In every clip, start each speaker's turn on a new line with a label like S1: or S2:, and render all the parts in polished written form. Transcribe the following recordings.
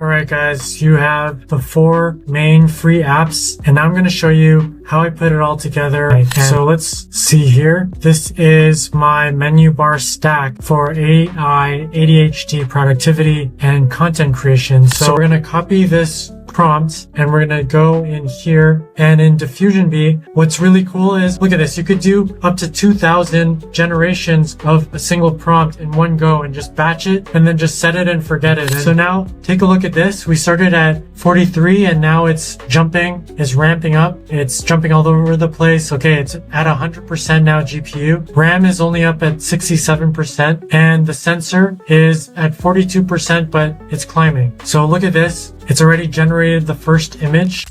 S1: Alright guys, you have the 4 main free apps and I'm going to show you how I put it all together. So let's see here. This is my menu bar stack for AI, ADHD, productivity, and content creation. So we're going to copy this prompt and we're going to go in here, and in Diffusion B, what's really cool is, look at this, you could do up to 2,000 generations of a single prompt in one go and just batch it and then just set it and forget it. And so now take a look at this. We started at 43 and now it's jumping, it's ramping up, it's jumping all over the place. Okay, it's at 100% now GPU. RAM is only up at 67% and the sensor is at 42%, but it's climbing. So look at this. It's already generated the first image.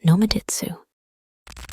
S2: Nomaditsu.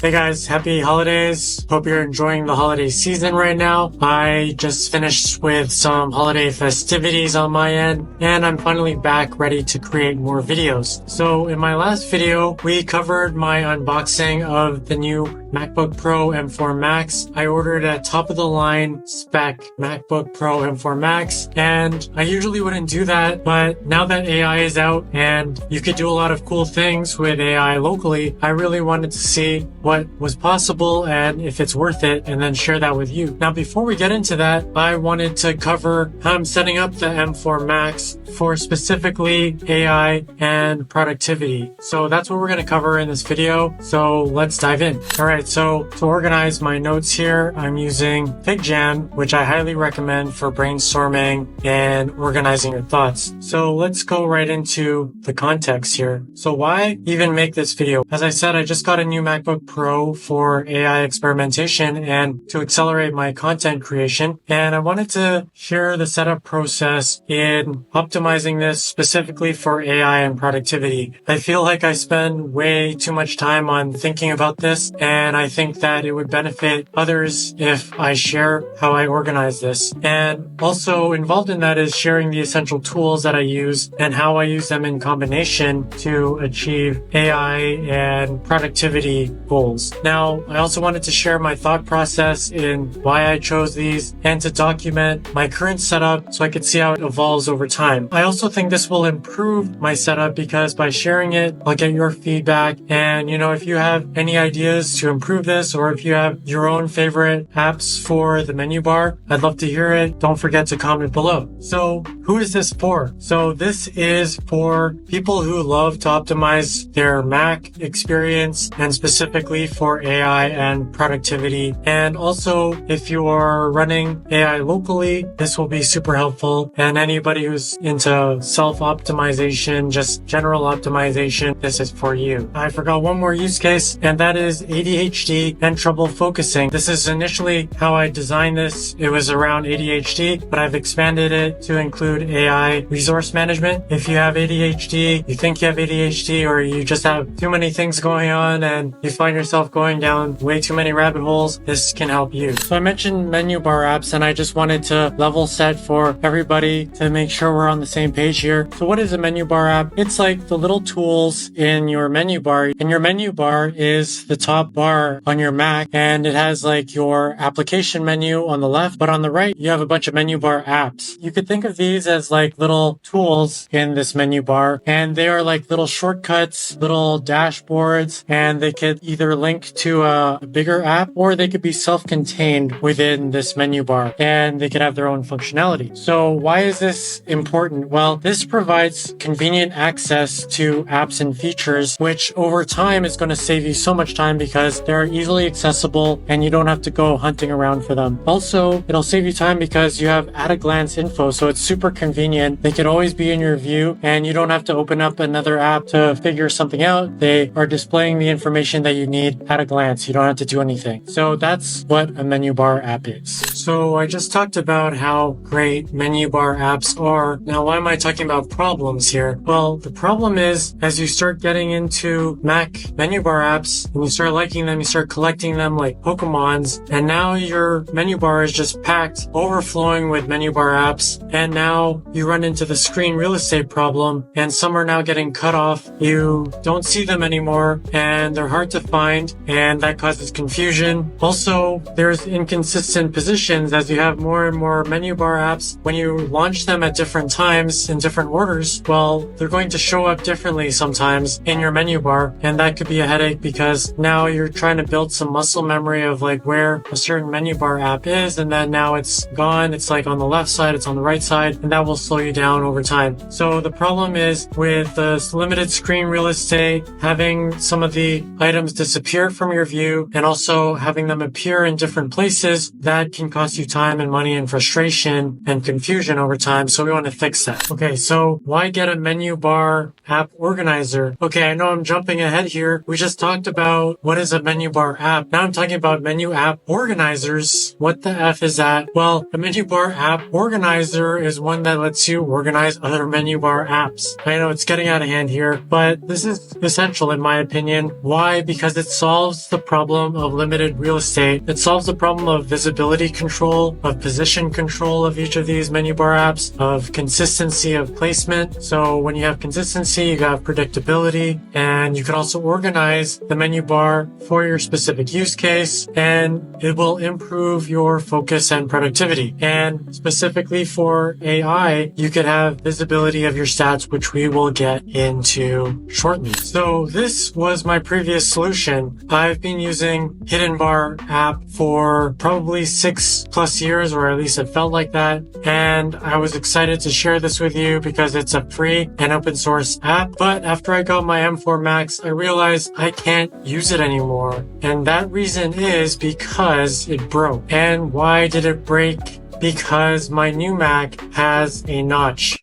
S1: Hey guys, happy holidays. Hope you're enjoying the holiday season right now. I just finished with some holiday festivities on my end, and I'm finally back ready to create more videos. So in my last video, we covered my unboxing of the new MacBook Pro M4 Max. I ordered a top of the line spec MacBook Pro M4 Max, and I usually wouldn't do that, but now that AI is out and you could do a lot of cool things with AI locally, I really wanted to see what was possible and if it's worth it, and then share that with you. Now, before we get into that, I wanted to cover how I'm setting up the M4 Max for specifically AI and productivity. So that's what we're going to cover in this video. So let's dive in. All right. So to organize my notes here, I'm using FigJam, which I highly recommend for brainstorming and organizing your thoughts. So let's go right into the context here. So why even make this video? As I said, I just got a new MacBook Pro for AI experimentation and to accelerate my content creation. And I wanted to share the setup process in optimizing this specifically for AI and productivity. I feel like I spend way too much time on thinking about this, and I think that it would benefit others if I share how I organize this. And also involved in that is sharing the essential tools that I use and how I use them in combination to achieve AI and productivity goals. Now, I also wanted to share my thought process in why I chose these and to document my current setup so I could see how it evolves over time. I also think this will improve my setup because by sharing it, I'll get your feedback. And, if you have any ideas to improve this, or if you have your own favorite apps for the menu bar, I'd love to hear it. Don't forget to comment below. So who is this for? So this is for people who love to optimize their Mac experience, and specifically for AI and productivity. And also, if you are running AI locally, this will be super helpful. And anybody who's into self-optimization, just general optimization, this is for you. I forgot one more use case, and that is ADHD and trouble focusing. This is initially how I designed this. It was around ADHD, but I've expanded it to include AI resource management. If you have ADHD, you think you have ADHD, or you just have too many things going on and you find yourself going down way too many rabbit holes, this can help you. So I mentioned menu bar apps, and I just wanted to level set for everybody to make sure we're on the same page here. So what is a menu bar app? It's like the little tools in your menu bar, and your menu bar is the top bar on your Mac, and it has like your application menu on the left, but on the right, you have a bunch of menu bar apps. You could think of these as like little tools in this menu bar, and they are like little shortcuts, little dashboards, and they could either link to a bigger app, or they could be self-contained within this menu bar, and they could have their own functionality. So why is this important? Well, this provides convenient access to apps and features, which over time is going to save you so much time because they're easily accessible and you don't have to go hunting around for them. Also, it'll save you time because you have at-a-glance info, so it's super convenient. They could always be in your view, and you don't have to open up another app to figure something out. They are displaying the information that you need at a glance. You don't have to do anything. So that's what a menu bar app is. So I just talked about how great menu bar apps are. Now, why am I talking about problems here? Well, the problem is, as you start getting into Mac menu bar apps and you start liking them, you start collecting them like Pokemons, and now your menu bar is just packed, overflowing with menu bar apps. And now now you run into the screen real estate problem, and some are now getting cut off. You don't see them anymore, and they're hard to find, and that causes confusion. Also, there's inconsistent positions as you have more and more menu bar apps. When you launch them at different times in different orders, well, they're going to show up differently sometimes in your menu bar, and that could be a headache because now you're trying to build some muscle memory of like where a certain menu bar app is, and then now it's gone. It's like on the left side, it's on the right side, and that will slow you down over time. So the problem is with the limited screen real estate, having some of the items disappear from your view and also having them appear in different places, that can cost you time and money and frustration and confusion over time. So we want to fix that. Okay, so why get a menu bar app organizer? Okay, I know I'm jumping ahead here. We just talked about what is a menu bar app. Now I'm talking about menu app organizers. What the F is that? Well, a menu bar app organizer is one that lets you organize other menu bar apps. I know it's getting out of hand here, but this is essential in my opinion. Why? Because it solves the problem of limited real estate. It solves the problem of visibility control, of position control of each of these menu bar apps, of consistency of placement. So when you have consistency, you have predictability, and you can also organize the menu bar for your specific use case, and it will improve your focus and productivity. And specifically for AI, you could have visibility of your stats, which we will get into shortly. So this was my previous solution. I've been using Hidden Bar app for probably 6+ years, or at least it felt like that. And I was excited to share this with you because it's a free and open source app. But after I got my M4 Max, I realized I can't use it anymore. And that reason is because it broke. And why did it break? Because my new Mac has a notch.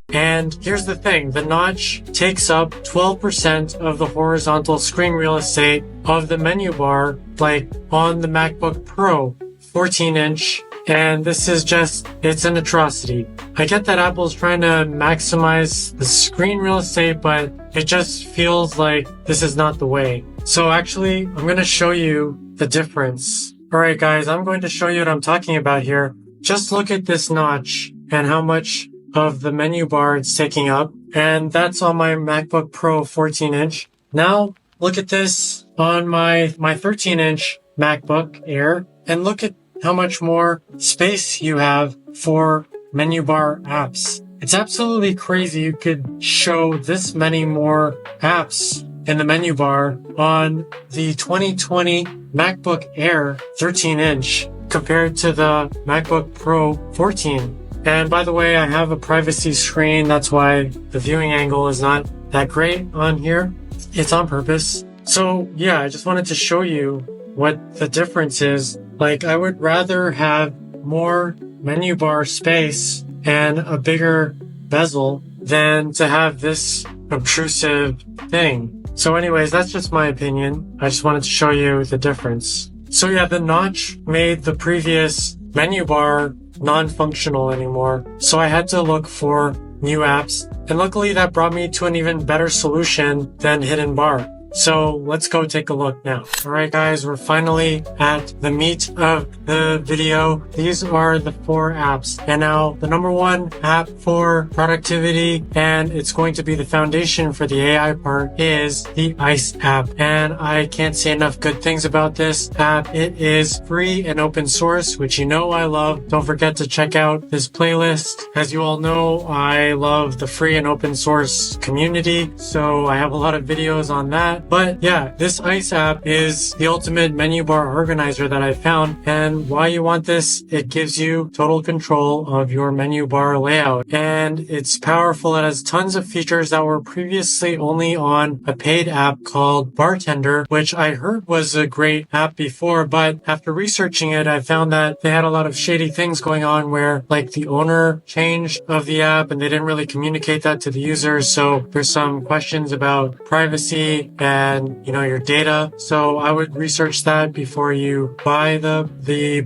S1: And here's the thing, the notch takes up 12% of the horizontal screen real estate of the menu bar, like on the MacBook Pro 14-inch. And this is just, it's an atrocity. I get that Apple's trying to maximize the screen real estate, but it just feels like this is not the way. So actually, I'm going to show you the difference. Alright guys, I'm going to show you what I'm talking about here. Just look at this notch and how much of the menu bar it's taking up. And that's on my MacBook Pro 14-inch. Now, look at this on my 13-inch MacBook Air, and look at how much more space you have for menu bar apps. It's absolutely crazy you could show this many more apps in the menu bar on the 2020 MacBook Air 13-inch compared to the MacBook Pro 14. And by the way, I have a privacy screen. That's why the viewing angle is not that great on here. It's on purpose. So yeah, I just wanted to show you what the difference is. Like, I would rather have more menu bar space and a bigger bezel than to have this obtrusive thing. So anyways, that's just my opinion. I just wanted to show you the difference. So yeah, the notch made the previous menu bar non-functional anymore. So I had to look for new apps. And luckily that brought me to an even better solution than Hidden Bar. So let's go take a look now. Alright guys, we're finally at the meat of the video. These are the 4 apps. And now the number 1 app for productivity, and it's going to be the foundation for the AI part, is the Ice app. And I can't say enough good things about this app. It is free and open source, which you know I love. Don't forget to check out this playlist. As you all know, I love the free and open source community, so I have a lot of videos on that. But yeah, this Ice app is the ultimate menu bar organizer that I found. And why you want this, it gives you total control of your menu bar layout. And it's powerful. It has tons of features that were previously only on a paid app called Bartender, which I heard was a great app before. But after researching it, I found that they had a lot of shady things going on where, like, the owner changed of the app and they didn't really communicate that to the users. So there's some questions about privacy and, you know, your data. So I would research that before you buy the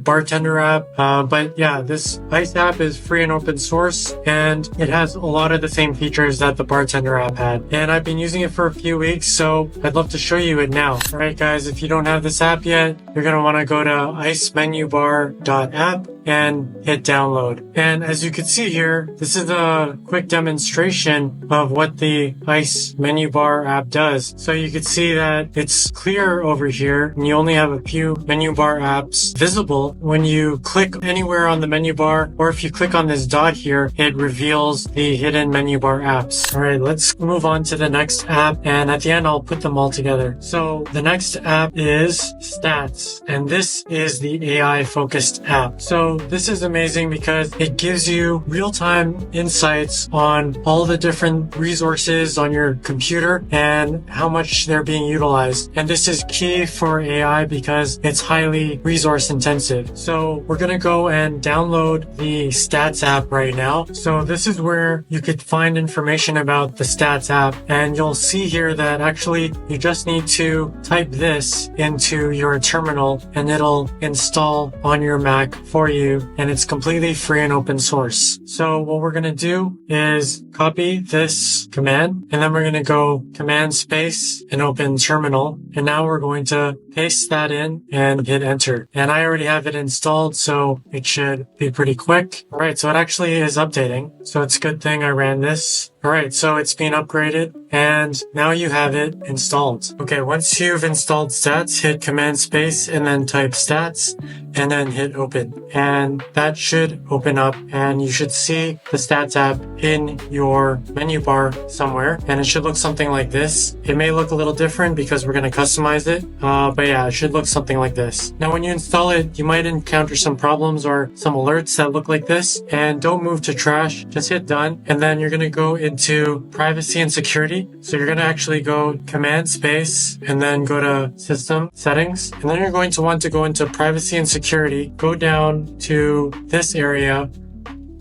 S1: Bartender app. But yeah, this Ice app is free and open source, and it has a lot of the same features that the Bartender app had. And I've been using it for a few weeks, so I'd love to show you it now. All right, guys, if you don't have this app yet, you're going to want to go to icemenubar.app. and hit download. And as you can see here, this is a quick demonstration of what the ICE menu bar app does. So you can see that it's clear over here and you only have a few menu bar apps visible. When you click anywhere on the menu bar, or if you click on this dot here, it reveals the hidden menu bar apps. All right, let's move on to the next app, and at the end I'll put them all together. So the next app is Stats, and this is the AI focused app. So this is amazing because it gives you real-time insights on all the different resources on your computer and how much they're being utilized. And this is key for AI because it's highly resource intensive. So we're going to go and download the Stats app right now. So this is where you could find information about the Stats app, and you'll see here that actually you just need to type this into your terminal and it'll install on your Mac for you, and it's completely free and open source. So what we're going to do is copy this command, and then we're going to go command space and open terminal, and now we're going to paste that in and hit enter. And I already have it installed, so it should be pretty quick. All right, so it actually is updating, so it's a good thing I ran this. All right, so it's been upgraded and now you have it installed. Okay, once you've installed Stats, hit command space and then type Stats and then hit open. And that should open up and you should see the Stats app in your menu bar somewhere. And it should look something like this. It may look a little different because we're going to customize it. But yeah, it should look something like this. Now, when you install it, you might encounter some problems or some alerts that look like this. And don't move to trash, just hit done. And then you're going to go into privacy and security. So you're going to actually go command space and then go to system settings. And then you're going to want to go into privacy and security, go down to this area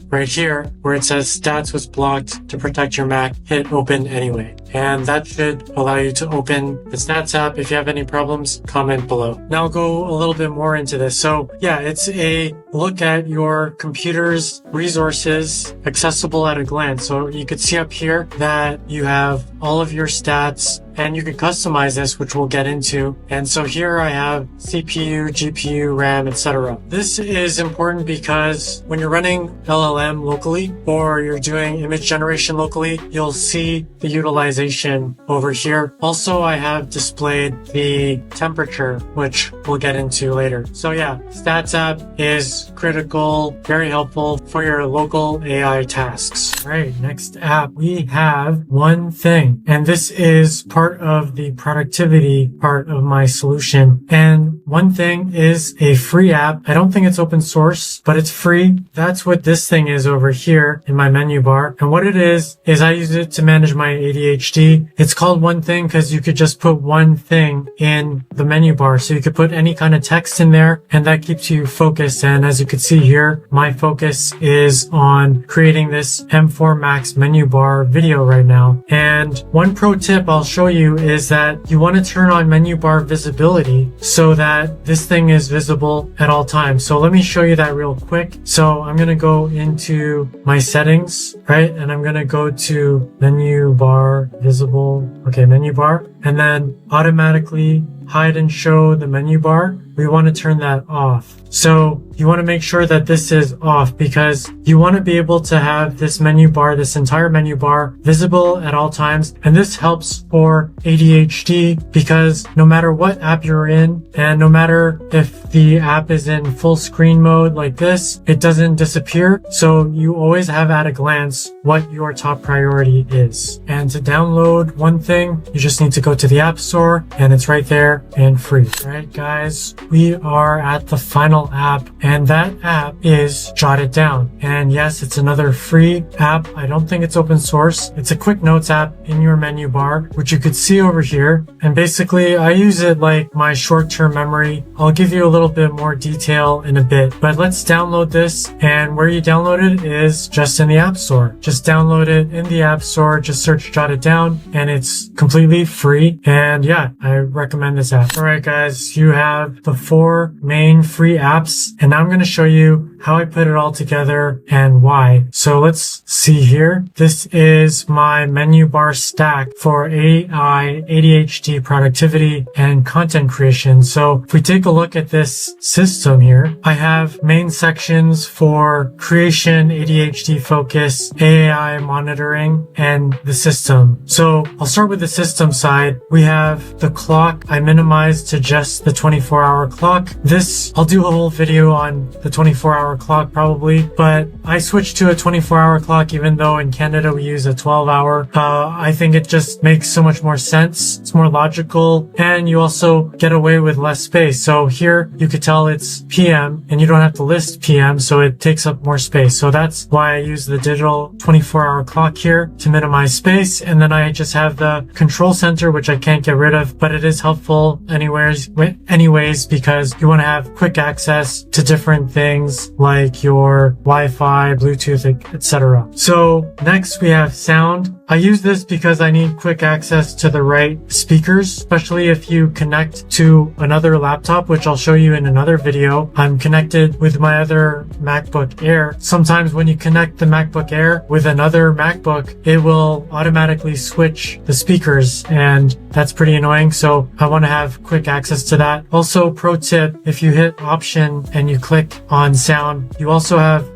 S1: right here where it says Stats was blocked to protect your Mac, hit open anyway. And that should allow you to open the Stats app. If you have any problems, comment below. Now I'll go a little bit more into this. So yeah, it's a look at your computer's resources accessible at a glance. So you could see up here that you have all of your stats and you can customize this, which we'll get into. And so here I have CPU, GPU, RAM, etc. This is important because when you're running LLM locally or you're doing image generation locally, you'll see the utilization over here. Also, I have displayed the temperature, which we'll get into later. So yeah, Stats app is critical, very helpful for your local AI tasks. All right, next app, we have One Thing, and this is part of the productivity part of my solution. And One Thing is a free app. I don't think it's open source, but it's free. That's what this thing is over here in my menu bar. And what it is I use it to manage my ADHD. It's called One Thing because you could just put one thing in the menu bar. So you could put any kind of text in there and that keeps you focused. And as you can see here, my focus is on creating this M4 Max menu bar video right now. And one pro tip I'll show you is that you want to turn on menu bar visibility so that this thing is visible at all times. So let me show you that real quick. So I'm going to go into my settings, right? And I'm going to go to menu bar visible. Okay, menu bar, and then automatically hide and show the menu bar. We want to turn that off. So you want to make sure that this is off because you want to be able to have this menu bar, this entire menu bar visible at all times. And this helps for ADHD because no matter what app you're in and no matter if the app is in full screen mode like this, it doesn't disappear. So you always have at a glance what your top priority is. And to download One Thing, you just need to go to the App Store and it's right there and free. All right, guys, we are at the final app, and that app is Jot It Down. And yes, it's another free app. I don't think it's open source. It's a quick notes app in your menu bar, which you could see over here. And basically, I use it like my short-term memory. I'll give you a little bit more detail in a bit, but let's download this. And where you download it is just in the App Store. Just download it in the App Store. Just search Jot It Down, and it's completely free. And yeah, I recommend this app. All right, guys, you have the the 4 main free apps, and I'm going to show you how I put it all together and why. So let's see here. This is my menu bar stack for AI, ADHD, productivity, and content creation. So if we take a look at this system here, I have main sections for creation, ADHD focus, AI monitoring, and the system. So I'll start with the system side. We have the clock. I minimized to just the 24-hour clock. This, I'll do a whole video on the 24-hour clock probably, but I switched to a 24-hour clock even though in Canada we use a 12-hour. I think it just makes so much more sense. It's more logical, and you also get away with less space. So here you could tell it's PM and you don't have to list PM, so it takes up more space. So that's why I use the digital 24-hour clock here to minimize space. And then I just have the control center, which I can't get rid of, but it is helpful anyways because you want to have quick access to different things like your Wi-Fi, Bluetooth, etc. So next we have sound. I use this because I need quick access to the right speakers, especially if you connect to another laptop, which I'll show you in another video. I'm connected with my other MacBook Air. Sometimes when you connect the MacBook Air with another MacBook, it will automatically switch the speakers, and that's pretty annoying. So I want to have quick access to that. Also, pro tip, if you hit option and you click on sound, you also have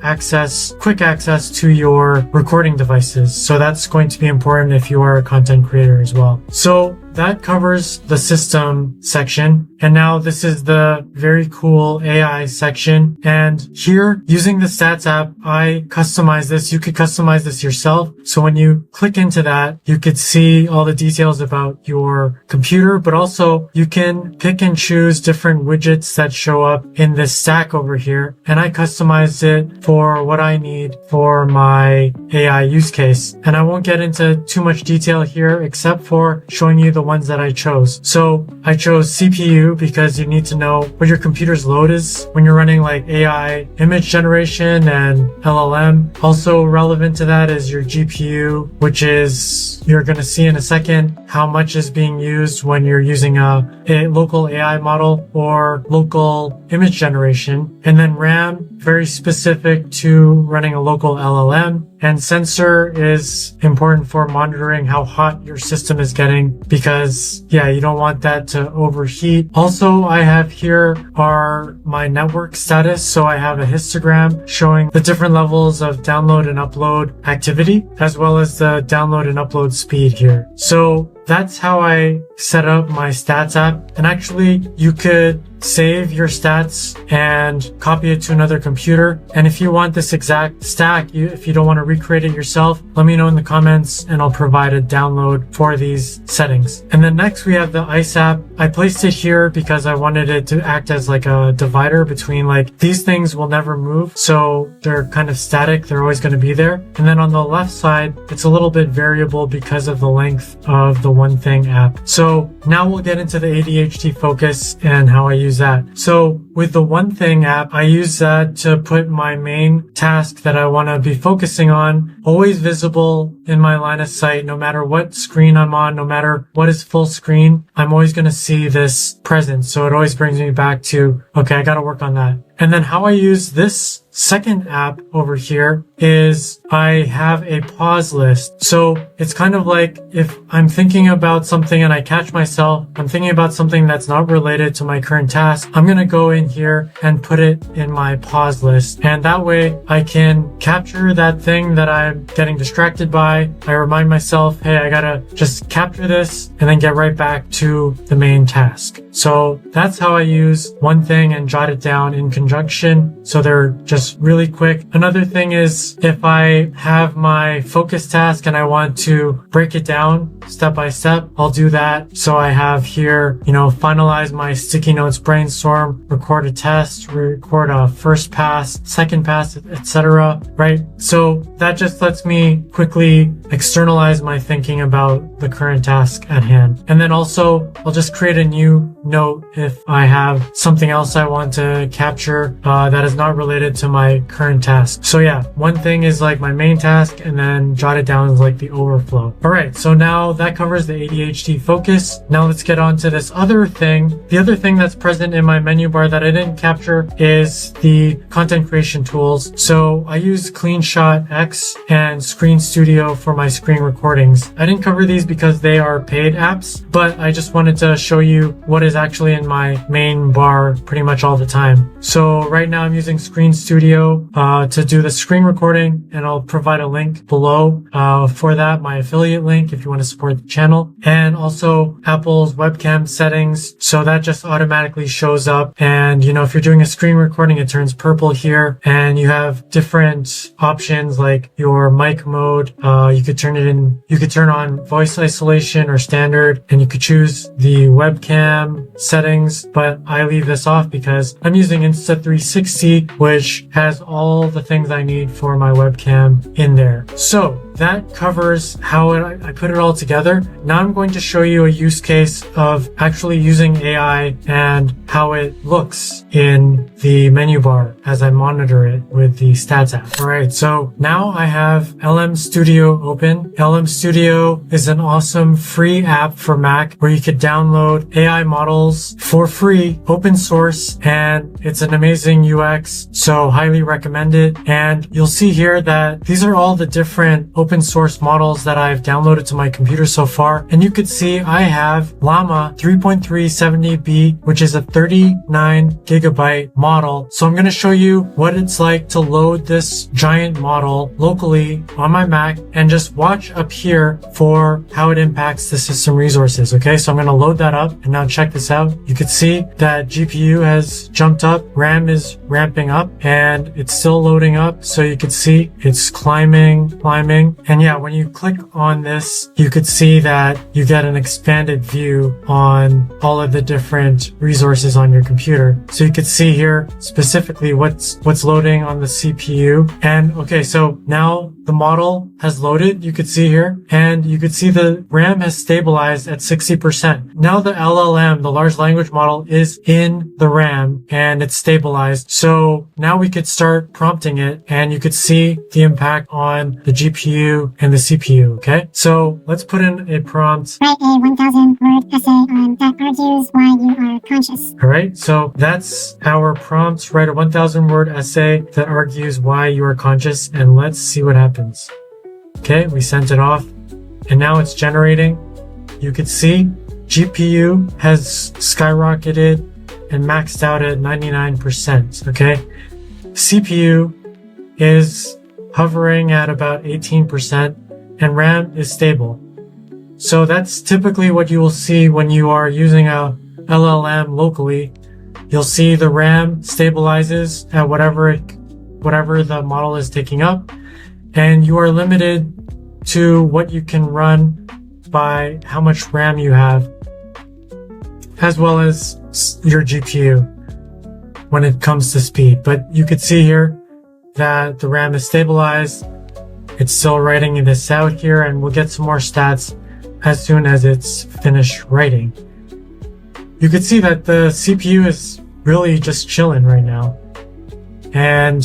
S1: quick access to your recording devices. So that's going to be important if you are a content creator as well. So that covers the system section. And now this is the very cool AI section. And here, using the stats app, I customize this. You could customize this yourself. So when you click into that, you could see all the details about your computer, but also you can pick and choose different widgets that show up in this stack over here. And I customized it for what I need for my AI use case. And I won't get into too much detail here, except for showing you the ones that I chose. So I chose CPU because you need to know what your computer's load is when you're running like AI image generation and LLM. Also relevant to that is your GPU, which is, you're going to see in a second how much is being used when you're using a local AI model or local image generation. And then RAM, very specific to running a local LLM. And sensor is important for monitoring how hot your system is getting because, yeah, you don't want that to overheat. Also, I have here are my network status. So I have a histogram showing the different levels of download and upload activity, as well as the download and upload speed here. So that's how I set up my stats app. And actually, you could save your stats and copy it to another computer. And if you want this exact stack, if you don't want to recreate it yourself, let me know in the comments and I'll provide a download for these settings. And then next we have the ICE app. I placed it here because I wanted it to act as like a divider between like these things will never move. So they're kind of static. They're always going to be there. And then on the left side, it's a little bit variable because of the length of the One Thing app. So now we'll get into the ADHD focus and how I use that. So with the One Thing app, I use that to put my main task that I want to be focusing on always visible in my line of sight, no matter what screen I'm on, no matter what is full screen, I'm always going to see this present. So it always brings me back to, okay, I got to work on that. And then how I use this second app over here is I have a pause list. So it's kind of like if I'm thinking about something and I catch myself, I'm thinking about something that's not related to my current task, I'm going to go in here and put it in my pause list. And that way I can capture that thing that I'm getting distracted by. I remind myself, hey, I got to just capture this and then get right back to the main task. So that's how I use One Thing and Jot It Down in conjunction. So they're just really quick. Another thing is if I have my focus task and I want to break it down step by step, I'll do that. So I have here, finalize my sticky notes brainstorm, record a test, record a first pass, second pass, etc. Right? So that just lets me quickly externalize my thinking about the current task at hand. And then also I'll just create a new note if I have something else I want to capture that is not related to my current task. So yeah, one thing is like my main task, and then Jot It Down is like the overflow. All right, so now that covers the ADHD focus. Now let's get on to this other thing. The other thing that's present in my menu bar that I didn't capture is the content creation tools. So I use CleanShot X and Screen Studio for my screen recordings. I didn't cover these because they are paid apps, but I just wanted to show you what is actually in my main bar pretty much all the time. So right now I'm using Screen Studio to do the screen recording, and I'll provide a link below for that, my affiliate link if you want to support the channel, and also Apple's webcam settings. So that just automatically shows up, and if you're doing a screen recording, it turns purple here, and you have different options like your mic mode. You could turn on voice isolation or standard, and you could choose the webcam settings, but I leave this off because I'm using Insta360, which has all the things I need for my webcam in there. So that covers how I put it all together. Now I'm going to show you a use case of actually using AI and how it looks in the menu bar as I monitor it with the Stats app. All right, so now I have LM Studio open. LM Studio is an awesome free app for Mac where you could download AI models for free, open source, and it's an amazing UX, so highly recommend it. And you'll see here that these are all the different open source models that I've downloaded to my computer so far. And you could see I have Llama 3.370B, which is a 39 gigabyte model. So I'm going to show you what it's like to load this giant model locally on my Mac, and just watch up here for how it impacts the system resources. Okay, so I'm going to load that up, and now check this out. You could see that GPU has jumped up, RAM is ramping up, and it's still loading up. So you could see it's climbing. And yeah, when you click on this, you could see that you get an expanded view on all of the different resources on your computer. So you could see here specifically what's loading on the CPU. And okay, so now the model has loaded, you could see here, and you could see the RAM has stabilized at 60%. Now the LLM, the large language model, is in the RAM and it's stabilized. So now we could start prompting it, and you could see the impact on the GPU and the CPU. Okay, so let's put in a prompt.
S3: Write a 1,000-word essay on that argues why you are conscious.
S1: All right, so that's our prompt. Write a 1,000-word essay that argues why you are conscious, and let's see what happens. Okay, we sent it off, and now it's generating. You could see GPU has skyrocketed and maxed out at 99%. Okay, CPU is hovering at about 18%, and RAM is stable. So that's typically what you will see when you are using a LLM locally. You'll see the RAM stabilizes at whatever the model is taking up, and you are limited to what you can run by how much RAM you have, as well as your GPU when it comes to speed. But you could see here that the RAM is stabilized. It's still writing this out here, and we'll get some more stats as soon as it's finished writing. You could see that the CPU is really just chilling right now. And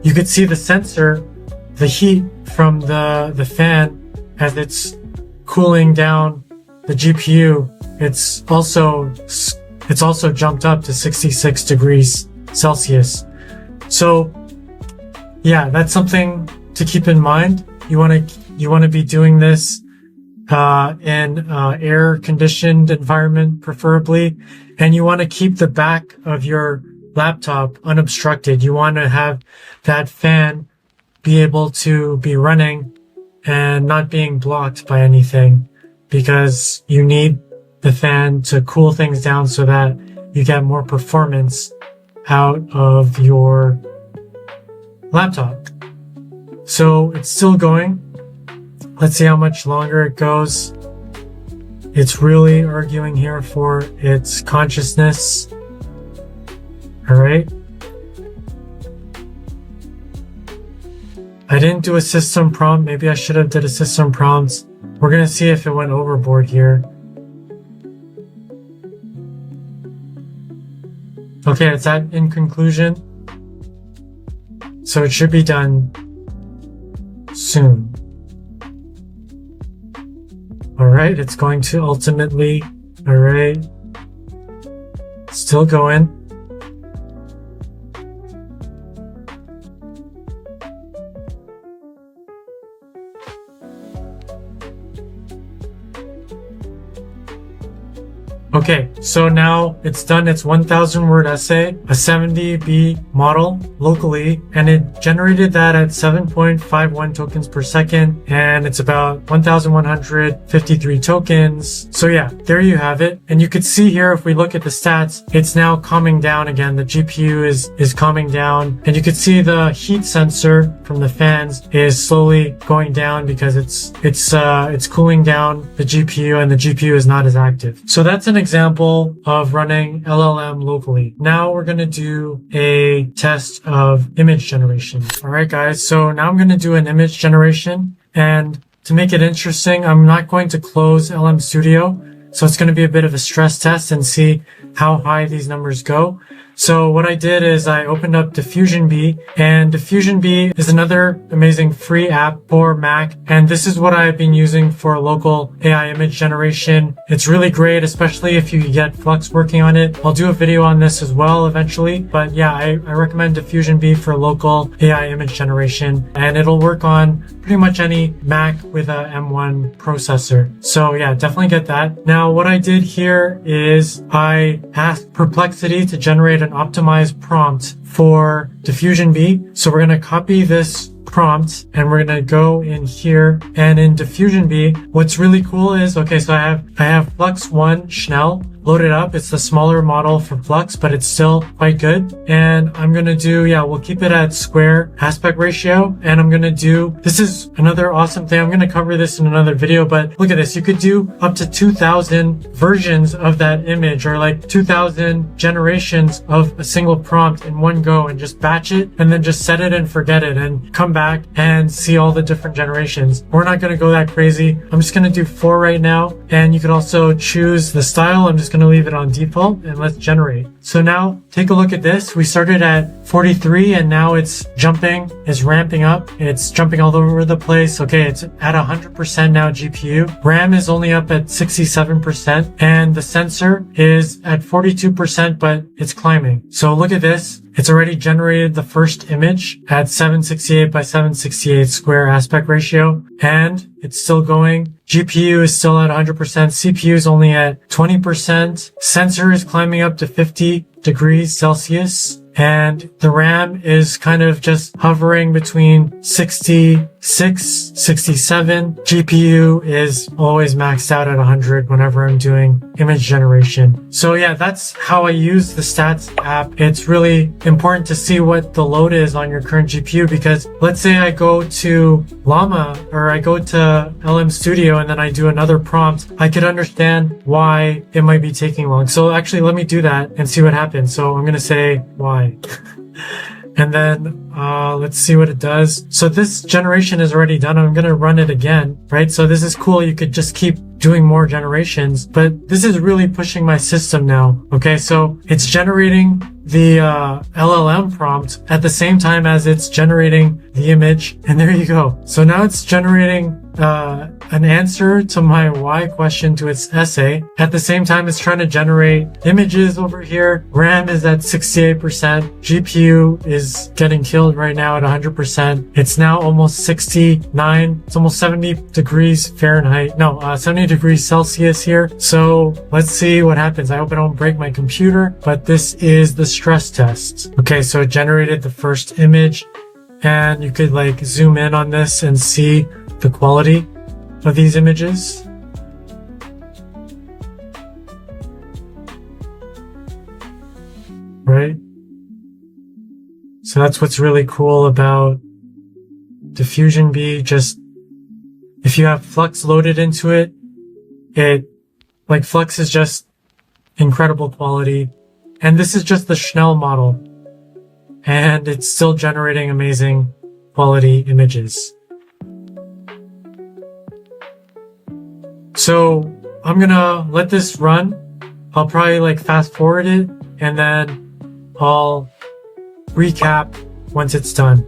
S1: you could see the sensor, the heat from the fan as it's cooling down the GPU. It's also jumped up to 66 degrees Celsius. So yeah, that's something to keep in mind. You want to be doing this in air conditioned environment preferably, and you want to keep the back of your laptop unobstructed. You want to have that fan be able to be running and not being blocked by anything, because you need the fan to cool things down so that you get more performance out of your laptop. So it's still going. Let's see how much longer it goes. It's really arguing here for its consciousness. All right. I didn't do a system prompt. Maybe I should have did a system prompt we're gonna see if it went overboard here. Okay, it's at in conclusion. So it should be done soon. Alright, it's going to ultimately, alright, still going. Okay, so now it's done its 1,000 word essay, a 70B model locally, and it generated that at 7.51 tokens per second, and it's about 1,153 tokens. So yeah, there you have it. And you could see here, if we look at the stats, it's now calming down again. The GPU is calming down, and you could see the heat sensor from the fans is slowly going down because it's cooling down the GPU, and the GPU is not as active. So that's an example of running LLM locally. Now we're going to do a test of image generation. All right, guys. So now I'm going to do an image generation, and to make it interesting, I'm not going to close LM Studio. So it's going to be a bit of a stress test and see how high these numbers go. So what I did is I opened up Diffusion B, and Diffusion B is another amazing free app for Mac. And this is what I've been using for local AI image generation. It's really great, especially if you get Flux working on it. I'll do a video on this as well eventually. But yeah, I recommend Diffusion B for local AI image generation, and it'll work on pretty much any Mac with a M1 processor. So yeah, definitely get that. Now what I did here is I asked Perplexity to generate an optimized prompt for Diffusion B. So we're going to copy this prompt and we're going to go in here, and in Diffusion B, what's really cool is, okay, so I have Flux 1 Schnell loaded up. It's the smaller model for Flux, but it's still quite good. And I'm going to do, yeah, we'll keep it at square aspect ratio. And I'm going to do, this is another awesome thing. I'm going to cover this in another video, but look at this. You could do up to 2,000 versions of that image, or like 2,000 generations of a single prompt in one go, and just batch it and then just set it and forget it and come back and see all the different generations. We're not going to go that crazy. I'm just going to do 4 right now. And you could also choose the style. I'm just going to leave it on default, and let's generate. So now take a look at this. We started at 43 and now it's jumping, it's ramping up. It's jumping all over the place. Okay, it's at 100% now GPU. RAM is only up at 67%, and the sensor is at 42%, but it's climbing. So look at this. It's already generated the first image at 768 by 768 square aspect ratio, and it's still going. GPU is still at 100%. CPU is only at 20%. Sensor is climbing up to 50 degrees Celsius. And the RAM is kind of just hovering between 66, 67. GPU is always maxed out at 100 whenever I'm doing image generation. So yeah, that's how I use the Stats app. It's really important to see what the load is on your current GPU, because let's say I go to Llama or I go to LM Studio and then I do another prompt, I could understand why it might be taking long. So actually, let me do that and see what happens. So I'm going to say why. And then let's see what it does. So this generation is already done. I'm going to run it again, right? So this is cool. You could just keep doing more generations, but this is really pushing my system now. Okay, so it's generating the LLM prompt at the same time as it's generating the image, and there you go. So now it's generating an answer to my why question to its essay. At the same time, it's trying to generate images over here. RAM is at 68%. GPU is getting killed right now at 100%. It's now almost 69. It's almost 70 degrees Fahrenheit. No, 70 degrees Celsius here. So let's see what happens. I hope I don't break my computer, but this is the stress test. Okay, so it generated the first image, and you could like zoom in on this and see the quality of these images. Right? So that's what's really cool about Diffusion B. Just if you have Flux loaded into it, Flux is just incredible quality. And this is just the Schnell model, and it's still generating amazing quality images. So I'm gonna let this run. I'll probably like fast forward it and then I'll recap once it's done.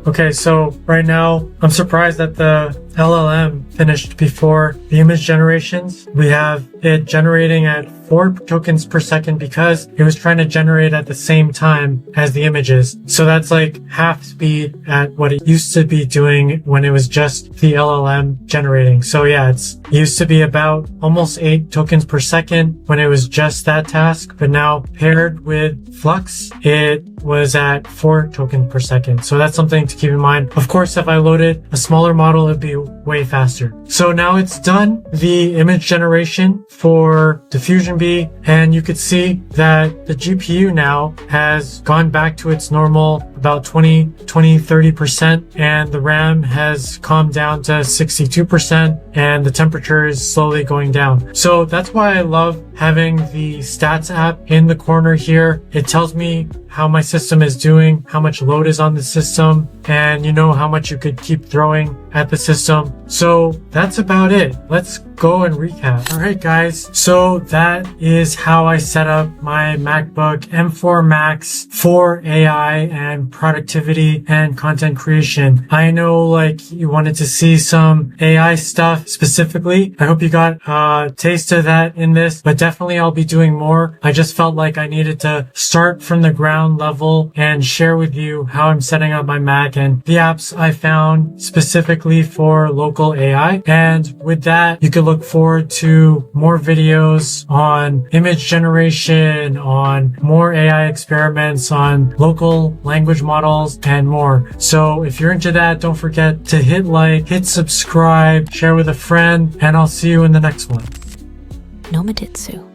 S1: Okay, so right now I'm surprised that the LLM finished before the image generations. We have it generating at 4 tokens per second because it was trying to generate at the same time as the images. So that's like half speed at what it used to be doing when it was just the LLM generating. So yeah, it used to be about almost 8 tokens per second when it was just that task, but now paired with Flux, it was at 4 tokens per second. So that's something to keep in mind. Of course, if I loaded a smaller model, it'd be way faster. So now it's done the image generation for Diffusion B, and you could see that the GPU now has gone back to its normal about 30%, and the RAM has calmed down to 62%, and the temperature is slowly going down. So that's why I love having the stats app in the corner here. It tells me how my system is doing, how much load is on the system, and you know how much you could keep throwing at the system. So that's about it. Let's go and recap. All right, guys. So that is how I set up my MacBook M4 Max for AI and productivity and content creation. I know like you wanted to see some AI stuff specifically. I hope you got a taste of that in this, but definitely I'll be doing more. I just felt like I needed to start from the ground level and share with you how I'm setting up my Mac and the apps I found specifically for local AI. And with that, you can look forward to more videos on image generation, on more AI experiments, on local language models, and more. So if you're into that, don't forget to hit like, hit subscribe, share with a friend, and I'll see you in the next one.
S2: Nomaditsu.